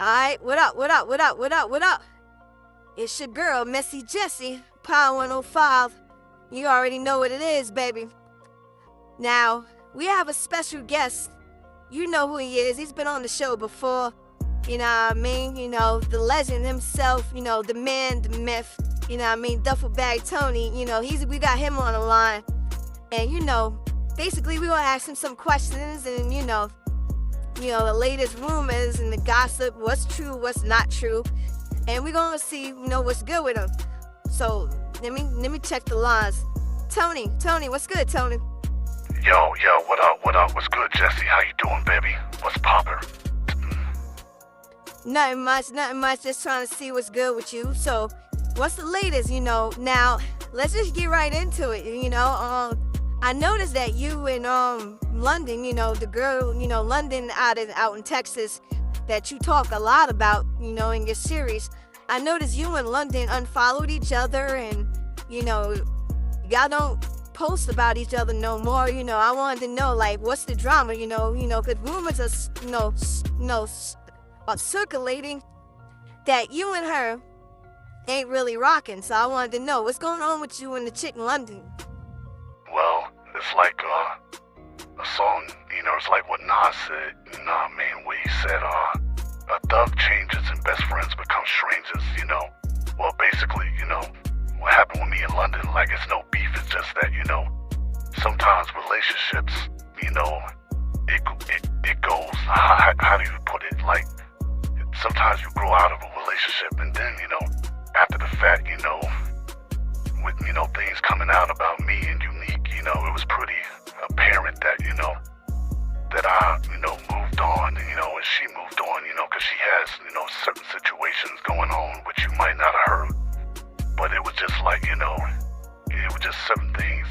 Alright, what up, what up, what up, what up, what up? It's your girl, Messy Jessie, Power 105. You already know what it is, baby. Now, we have a special guest. You know who he is. He's been on the show before. You know what I mean? You know, the legend himself, you know, the man, the myth, you know what I mean? Duffel Bag Tony, you know, we got him on the line. And, you know, basically we're going to ask him some questions and, you know, the latest rumors and the gossip, what's true, what's not true. And we're going to see, you know, what's good with him. So, let me check the lines. Tony, what's good, Tony? Yo, what up, what's good, Jesse? How you doing, baby? What's poppin'? Nothing much, just trying to see what's good with you. So, what's the latest, you know? Now, let's just get right into it, you know? I noticed that you in London, you know, the girl, you know, London out in Texas, that you talk a lot about, you know, in your series. I noticed you and London unfollowed each other and, you know, y'all don't post about each other no more. You know, I wanted to know, like, what's the drama, you know, because rumors are circulating that you and her ain't really rocking. So I wanted to know what's going on with you and the chick in London. Well, it's like a song, you know, it's like what Nas said, you know what I mean, where he said, a thug changes and best friends become strangers, you know. Well, basically, you know, what happened with me in London, like, it's no beef, it's just that, you know, sometimes relationships, you know, it goes, how do you put it, like, sometimes you grow out of a relationship and then, you know, after the fact, you know, with, you know, things coming out about me and Unique, you know, it was pretty apparent that, you know, that I, you know, moved on, you know, and she moved on, you know, because she has, you know, certain situations going on, which you might not have heard, but it was just like, you know, it was just certain things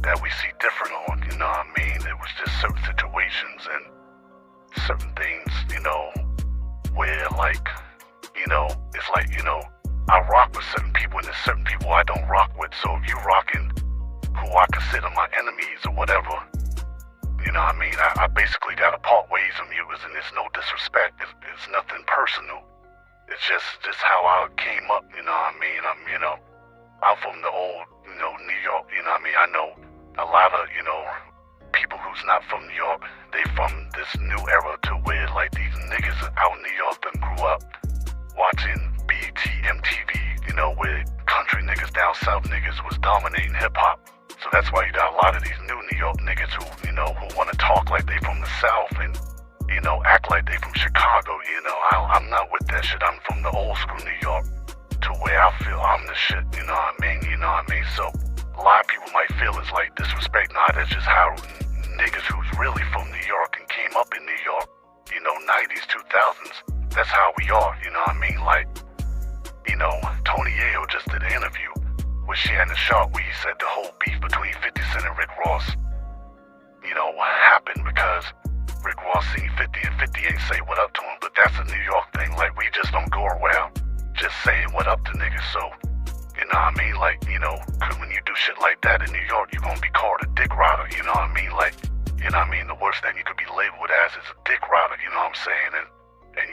that we see different on, you know what I mean? It was just certain situations and certain things, you know, where, like, you know, it's like, you know, I rock with certain people and there's certain people I don't rock with, so if you rocking who I consider my enemies or whatever, you know what I mean, I basically gotta part ways from you, and it's no disrespect, it's nothing personal, it's just how I came up, you know what I mean, I'm from the old, you know, New York, you know what I mean, I know a lot of, you know, people who's not from New York, they from this new era to where, like, these niggas out in New York that grew up watching BET, MTV, you know, where country niggas, down south niggas was dominating hip-hop. So that's why you got a lot of these new New York niggas who, you know, who want to talk like they from the South and, you know, act like they from Chicago, you know. I'm not with that shit. I'm from the old school New York to where I feel I'm the shit, you know what I mean? So a lot of people might feel it's like disrespect. Nah, that's just how niggas who's really from New York and came up in New York, you know, 90s, 2000s, that's how we are, you know what I mean? Like, you know, Tony Ayo just did an interview with Shannon Sharp where he said the whole beef between 50 Cent and Rick Ross, you know, happened because Rick Ross seen 50 and 50 ain't say what up to him, but that's a New York thing. Like, we just don't go around just saying what up to niggas, so, you know what I mean? Like, you know, 'cause when you do shit like that in New York, you're gonna be called a dick rider, you know what I mean? Like, you know what I mean? The worst thing you could be labeled as is a dick rider, you know what I'm saying? And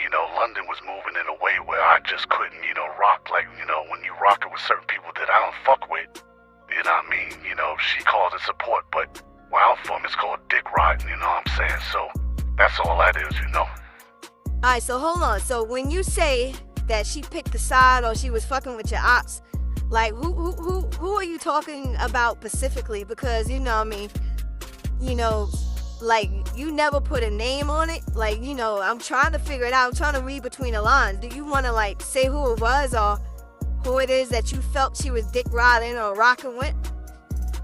you know, London was moving in a way where I just couldn't, you know, rock. Like, you know, when you rock it with certain people that I don't fuck with, you know what I mean? You know, she calls it support, but where I'm from, it's called dick riding, you know what I'm saying? So, that's all that is, you know? Alright, so hold on. So when you say that she picked a side or she was fucking with your ops, like, who are you talking about specifically? Because, you know what I mean, you know, like, you never put a name on it. Like, you know, I'm trying to figure it out. I'm trying to read between the lines. Do you want to, like, say who it was or who it is that you felt she was dick riding or rocking with?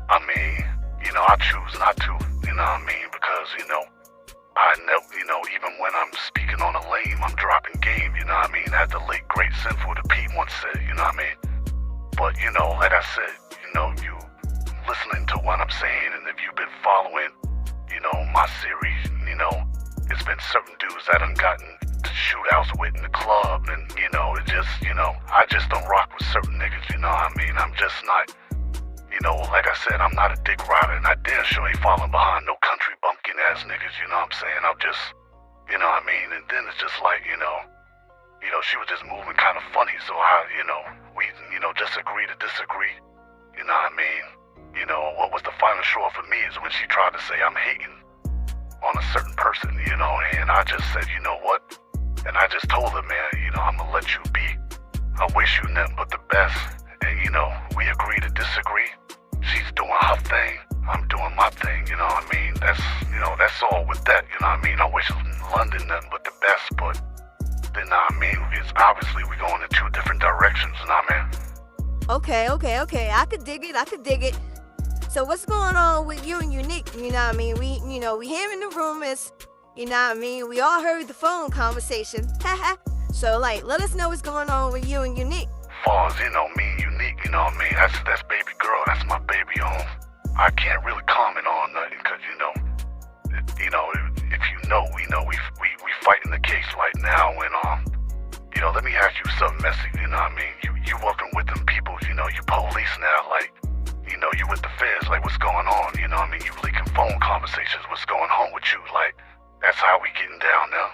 I mean, you know, I choose not to, you know what I mean? Because, you know, I know, you know, even when I'm speaking on a lane, I'm dropping game, you know what I mean? As the late, great Sinful the P once said, you know what I mean? But, you know, like I said, you know, you listening to what I'm saying, and if you've been following, you know, my series, you know, it's been certain dudes that I've gotten to shootouts with in the club, and, you know, it just, you know, I just don't rock with certain niggas, you know what I mean? I'm just not, you know, like I said, I'm not a dick rider, and I damn sure ain't falling behind no country bumpkin ass niggas, you know what I'm saying? I'm just, you know what I mean? And then it's just like, you know, She was just moving kind of funny, so we, just agree to disagree. You know what I mean? What was the final straw for me is when she tried to say I'm hating on a certain person, and I just said, you know what? And I just told her, man, I'm gonna let you be. I wish you nothing but the best. And, we agree to disagree. She's doing her thing. I'm doing my thing, you know what I mean? That's all with that, you know what I mean? I wish London nothing but the best, but then, it's obviously we going in two different directions, you know what I mean? Okay. I could dig it. So what's going on with you and Unique? You know what I mean? We hearing the rumors. You know what I mean? We all heard the phone conversation. So, let us know what's going on with you and Unique. Far as, me and Unique, you know what I mean? That's baby girl. That's my baby home. I can't really comment on nothing because, if we fighting the case right now and, let me ask you something, Messy, you know what I mean? You working with them people, you police now, you with the feds, what's going on, you know what I mean? You leaking phone conversations, what's going on with you, that's how we getting down now.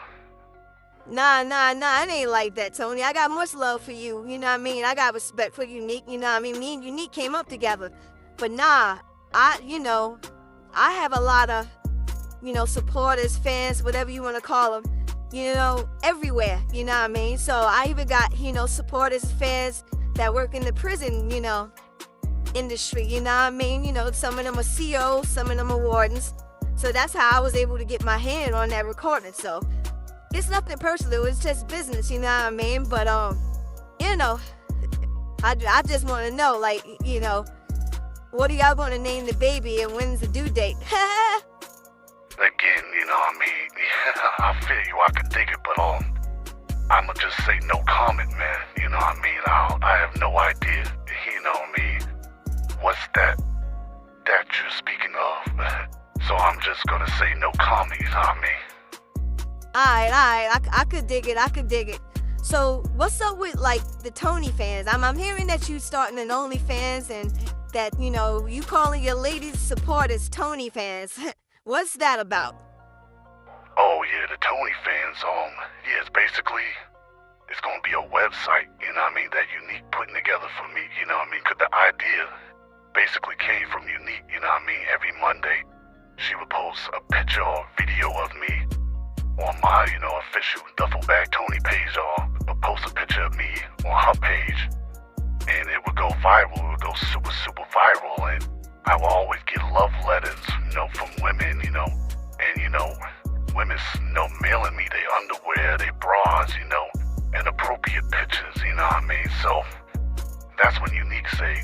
Nah, it ain't like that, Tony. I got much love for you, you know what I mean? I got respect for Unique, you know what I mean? Me and Unique came up together. But nah, I have a lot of, supporters, fans, whatever you want to call them, everywhere, you know what I mean? So I even got, supporters, fans that work in the prison, industry, you know what I mean? Some of them are COs, some of them are wardens. So that's how I was able to get my hand on that recording. So it's nothing personal, it's just business, you know what I mean? But, I just want to know, what are y'all going to name the baby and when's the due date? Again, you know what I mean? I feel you, I can dig it, but I'ma just say no comment, man. You know what I mean? I have no idea, you know what I mean? What's that you're speaking of? So I'm just gonna say no comment, you know what I mean? Alright, I could dig it. So what's up with the Tony fans? I'm hearing that you starting an OnlyFans and that, you calling your ladies supporters Tony fans. What's that about? Oh yeah, the Tony fans, it's basically, it's gonna be a website, you know what I mean, that Unique putting together for me, you know what I mean, cause the idea basically came from Unique, you know what I mean, every Monday, she would post a picture or video of me on my, official Duffel Bag Tony page, or post a picture of me on her page, and it would go viral, it would go super, super viral, and I will always get love letters, from women, and, women, mailing me their underwear, their bras, and appropriate pictures, you know what I mean? So, that's when Unique say,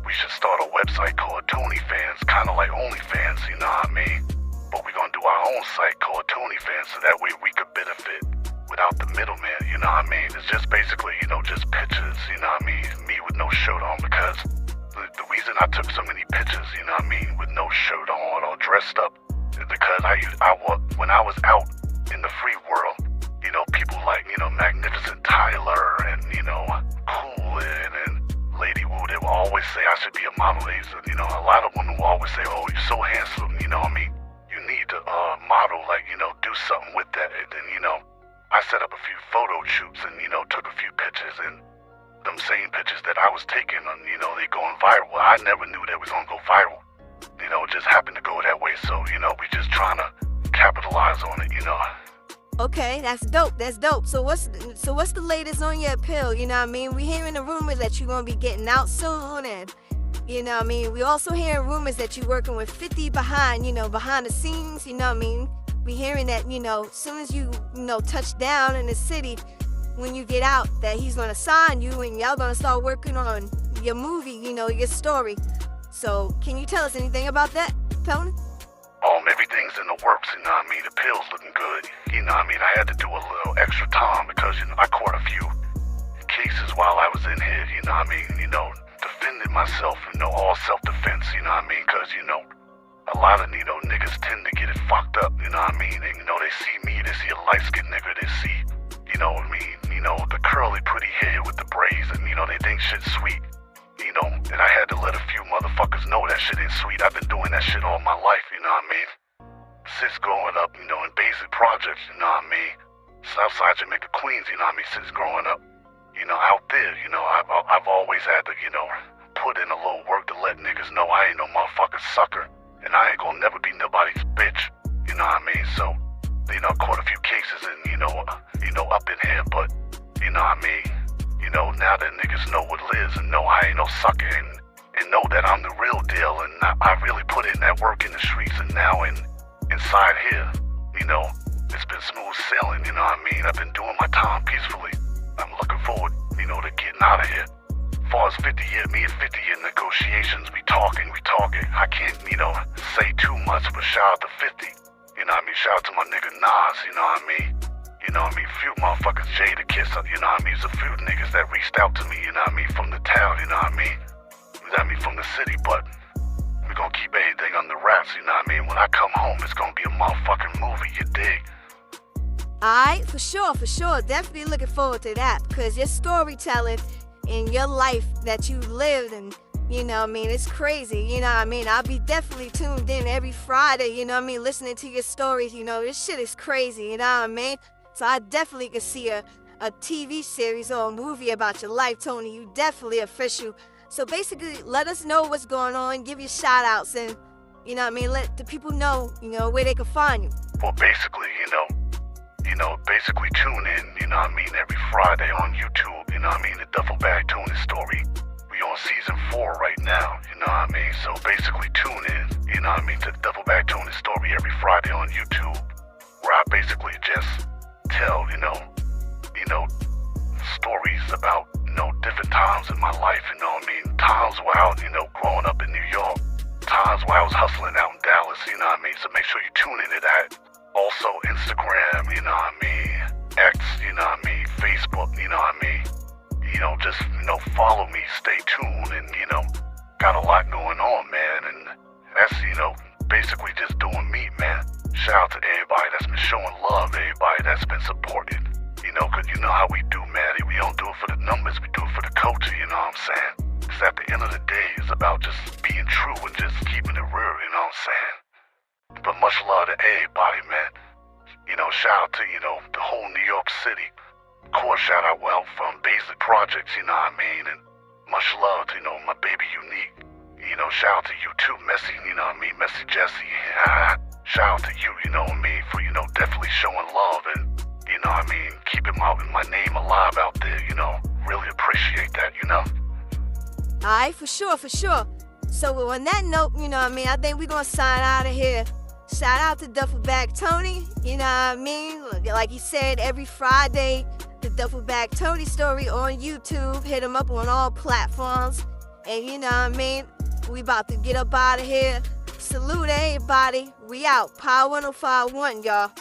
we should start a website called Tony Fans, kind of like OnlyFans, you know what I mean? But we're going to do our own site called Tony Fans, so that way we could benefit without the middleman, you know what I mean? It's just basically, just pictures, you know what I mean? Me with no shirt on, because the reason I took so many pictures, you know what I mean, with no shirt on or dressed up, is because when I was out in the free world, people like, Magnificent Tyler and, Coolin and Lady Wu, they will always say I should be a model. A lot of women will always say, oh, you're so handsome, you know what I mean? You need to model, do something with that. And then, I set up a few photo shoots and, took a few pictures, and them same pictures that I was taking, and, they going viral. Well, I never knew they was gonna go viral. It just happened to go that way. So, we just trying to capitalize on it, Okay, that's dope. So what's the latest on your appeal? You know what I mean? We hearing the rumors that you're gonna be getting out soon, and you know what I mean? We also hearing rumors that you're working with 50 behind the scenes, you know what I mean? We hearing that, as soon as you touch down in the city, when you get out, that he's gonna sign you and y'all gonna start working on your movie, your story. So can you tell us anything about that, Tony? Everything's in the works, you know what I mean? The pill's looking good, you know what I mean? I had to do a little extra time because, I caught a few cases while I was in here, you know what I mean? Defending myself, all self-defense, you know what I mean? Because, a lot of, niggas tend to get it fucked up, you know what I mean? And, they see me, they see a light-skinned nigga, they see, what I mean? The curly pretty hair with the braids, and, they think shit's sweet. And I had to let a few motherfuckers know that shit ain't sweet. I've been doing that shit all my life, you know what I mean? Since growing up, in basic projects, you know what I mean? Southside Jamaica, Queens, you know what I mean, since growing up. You know, out there, you know, I've always had to, you know, put in a little work to let niggas know I ain't no motherfucking sucker. And I ain't gonna never be nobody's bitch. You know what I mean? So, you know, caught a few cases and, you know, up in here, but, you know what I mean? You know, now that niggas know what it is and know I ain't no sucker and know that I'm the real deal and I really put in that work in the streets and now inside here, you know, it's been smooth sailing, you know what I mean? I've been doing my time peacefully. I'm looking forward, you know, to getting out of here. As far as 50 year, me and 50 year negotiations, we talking. I can't, you know, say too much, but shout out to 50. You know what I mean? Shout out to my nigga Nas, you know what I mean? You know what I mean? Few motherfuckers, Jada Kiss, you know what I mean? There's a few niggas that reached out to me, you know what I mean? From the town, you know what I mean? You know what I mean? From the city, but we're gonna keep everything under wraps, you know what I mean? When I come home, it's gonna be a motherfucking movie, you dig? Alright, for sure. Definitely looking forward to that because your storytelling in your life that you lived and, you know what I mean, it's crazy, you know what I mean? I'll be definitely tuned in every Friday, you know what I mean, listening to your stories, you know, this shit is crazy, you know what I mean? So I definitely could see a TV series or a movie about your life, Tony. You definitely official. So basically, let us know what's going on, give your shout outs and, you know what I mean, let the people know, you know, where they can find you. Well, basically, basically tune in, you know what I mean, every Friday on YouTube, you know what I mean, the Duffel Bag Tony Story. We on season 4 right now, you know what I mean, so basically tune in, you know what I mean, to the Duffel Bag Tony Story every Friday on YouTube, where I basically just tell, you know, stories about, you know, different times in my life, you know what I mean, times where I was, you know, growing up in New York, times where I was hustling out in Dallas, you know what I mean, so make sure you tune into that. Also Instagram, you know what I mean, X, you know what I mean, Facebook, you know what I mean, you know, just, you know, follow me, stay tuned, and, you know, got a lot going on, man, and that's, you know, basically just doing me, man. Shout out to everybody that's been showing love, everybody that's been supported, you know, because you know how we do, man, we don't do it for the numbers, we do it for the culture, you know what I'm saying, because at the end of the day, it's about just being true and just keeping it real, you know what I'm saying. But much love to everybody, man. You know, shout out to, you know, the whole New York City. Of course, shout out from Basic Projects, you know what I mean? And much love to, you know, my baby Unique. You know, shout out to you too, Messy, you know what I mean? Messy Jessie. Shout out to you, you know what I mean? For, you know, definitely showing love and, you know what I mean? Keeping my name alive out there, you know? Really appreciate that, you know? Alright, for sure. So on that note, you know what I mean, I think we're gonna sign out of here. Shout out to Duffel Bag Tony, you know what I mean? Like he said, every Friday, the Duffel Bag Tony Story on YouTube. Hit him up on all platforms. And you know what I mean? We about to get up out of here. Salute everybody. We out. Power 1051, y'all.